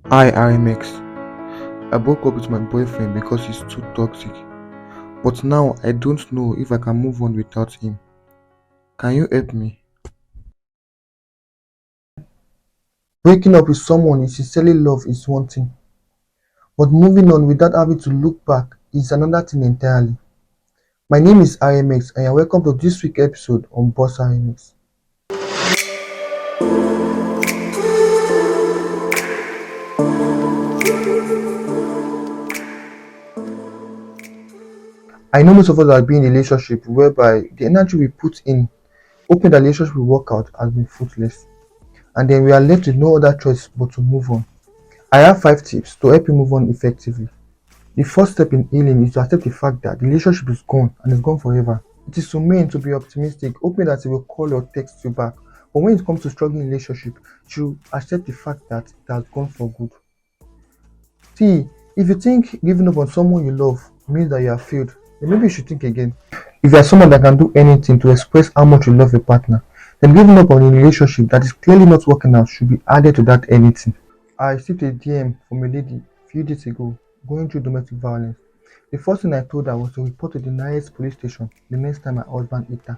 Hi RMX. I broke up with my boyfriend because he's too toxic. But now I don't know if I can move on without him. Can you help me? Breaking up with someone you sincerely love is one thing, but moving on without having to look back is another thing entirely. My name is RMX and you're welcome to this week's episode on Boss RMX. I know most of us have been in a relationship whereby the energy we put in hoping that relationship will work out has been fruitless, and then we are left with no other choice but to move on. I have 5 tips to help you move on effectively. The first step in healing is to accept the fact that the relationship is gone and it's gone forever. It is to men to be optimistic, hoping that he will call or text you back. But when it comes to struggling in relationship, you accept the fact that it has gone for good. See, if you think giving up on someone you love means that you have failed, then maybe you should think again. If you are someone that can do anything to express how much you love a partner, then giving up on a relationship that is clearly not working out should be added to that anything. I received a DM from a lady a few days ago going through domestic violence. The first thing I told her was to report to the nearest police station the next time my husband hit her.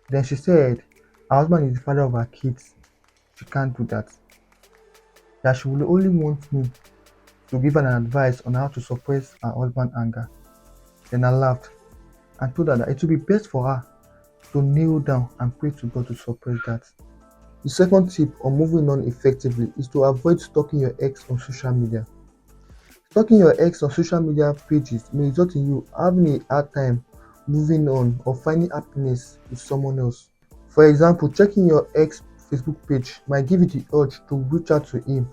Then she said her husband is the father of her kids. She can't do that. That she will only want me to give her an advice on how to suppress her husband's anger. Then I laughed and told her that it would be best for her to kneel down and pray to God to suppress that. The second tip on moving on effectively is to avoid stalking your ex on social media. Stalking your ex on social media pages may result in you having a hard time moving on or finding happiness with someone else. For example, checking your ex Facebook page might give you the urge to reach out to him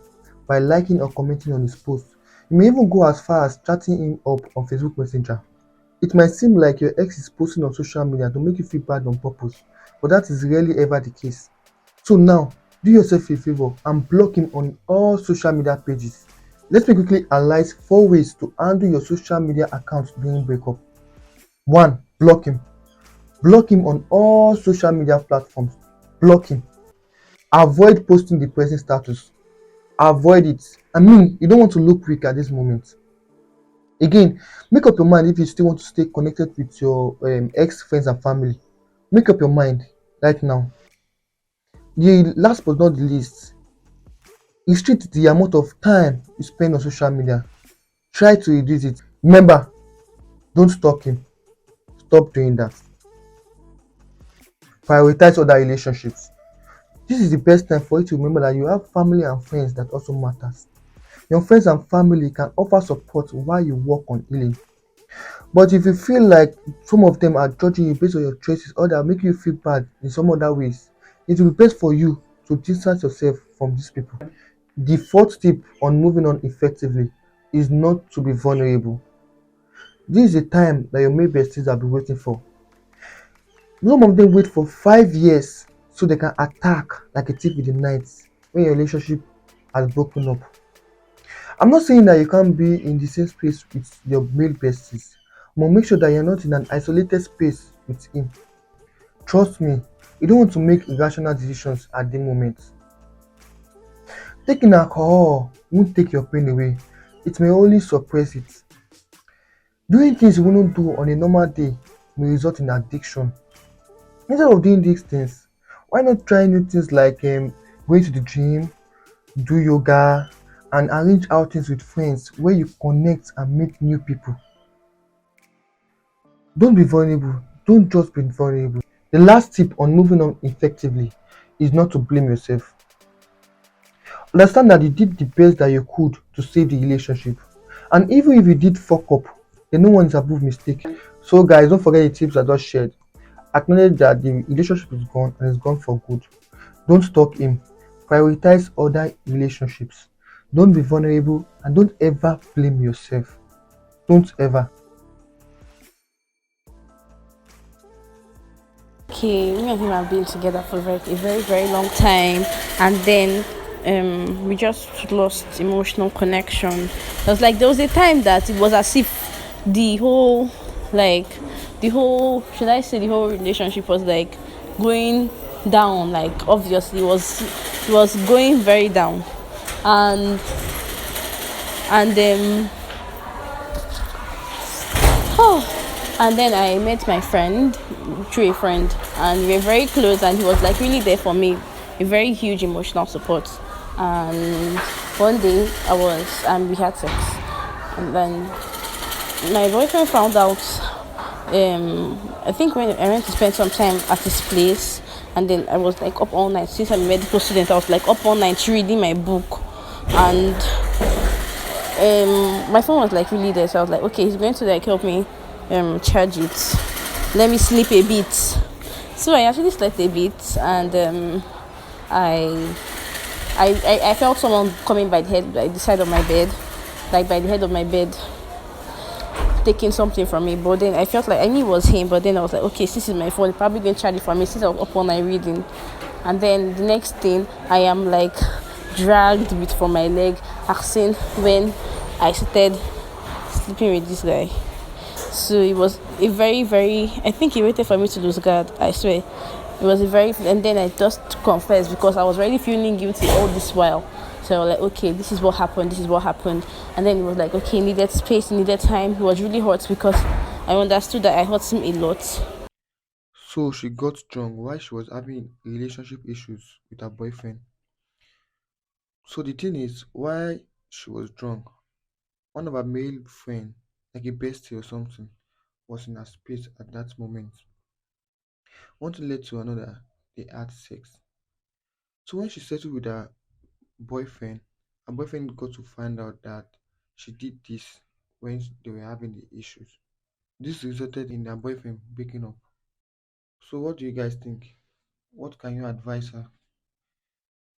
by liking or commenting on his post. You may even go as far as chatting him up on Facebook Messenger. It might seem like your ex is posting on social media to make you feel bad on purpose, but that is rarely ever the case. So now, do yourself a favor and block him on all social media pages. Let me quickly analyze 4 ways to handle your social media accounts during breakup. 1. Block him. Block him on all social media platforms. Block him. Avoid posting the present status. Avoid it. I mean, you don't want to look weak at this moment. Again, make up your mind if you still want to stay connected with your ex friends and family. Make up your mind right now. The last but not the least, restrict the amount of time you spend on social media. Try to reduce it. Remember, don't stalk him. Stop doing that. Prioritize other relationships. This is the best time for you to remember that you have family and friends that also matters. Your friends and family can offer support while you work on healing. But if you feel like some of them are judging you based on your choices or they are making you feel bad in some other ways, it will be best for you to distance yourself from these people. The fourth tip on moving on effectively is not to be vulnerable. This is the time that your male besties have been waiting for. Some of them wait for 5 years so they can attack like a thief in the night when your relationship has broken up. I'm not saying that you can't be in the same space with your male besties, but make sure that you're not in an isolated space with him. Trust me, you don't want to make irrational decisions at the moment. Taking alcohol won't take your pain away, it may only suppress it. Doing things you wouldn't do on a normal day may result in addiction. Instead of doing these things, why not try new things like going to the gym, do yoga, and arrange outings with friends where you connect and meet new people. Don't be vulnerable. Don't just be vulnerable. The last tip on moving on effectively is not to blame yourself. Understand that you did the best that you could to save the relationship. And even if you did fuck up, then no one is above mistake. So guys, don't forget the tips I just shared. Acknowledge that the relationship is gone and it's gone for good. Don't stalk him. Prioritize other relationships. Don't be vulnerable and don't ever blame yourself. Don't ever. Okay, me and him have been together for a very, very long time, and then we just lost emotional connection. It was like there was a time that it was as if the whole, like, should I say, the whole relationship was like going down. Like, obviously, it was going very down. and and and then I met my friend through a friend, and we were very close, and he was like really there for me, a very huge emotional support. And one day we had sex, and then my boyfriend found out. I think when I went to spend some time at his place, and then I was like up all night. Since I'm a medical student, I was like up all night reading my book, and my phone was like really there, so I was like, okay, he's going to like help me charge it. Let me sleep a bit. So I actually slept a bit, and I, I felt someone coming by the side of my bed, like by the head of my bed, taking something from me. But then I felt like I knew it was him, but then I was like, okay, this is my phone, probably going to charge it for me since I was up all night reading. And then the next thing, I am like dragged with from my leg, asking when I started sleeping with this guy. So it was a very, very. I think he waited for me to lose guard. I swear, it was a very. And then I just confessed because I was already feeling guilty all this while. So I was like, okay, this is what happened. This is what happened. And then it was like, okay, needed space, needed time. He was really hurt because I understood that I hurt him a lot. So she got drunk while she was having relationship issues with her boyfriend. So the thing is, why she was drunk, one of her male friend, like a bestie or something, was in her space at that moment. One thing led to another. They had sex. So when she settled with her boyfriend got to find out that she did this when they were having the issues. This resulted in her boyfriend breaking up. So what do you guys think? What can you advise her?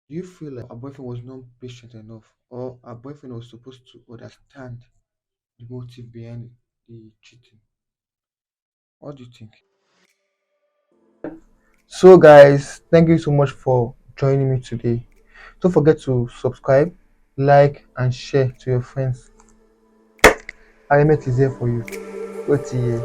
Do you feel like her boyfriend was not patient enough, or her boyfriend was supposed to understand the motive behind the cheating? What do you think? So, guys, thank you so much for joining me today. Don't forget to subscribe, like, and share to your friends. Alemet is here for you. OTA.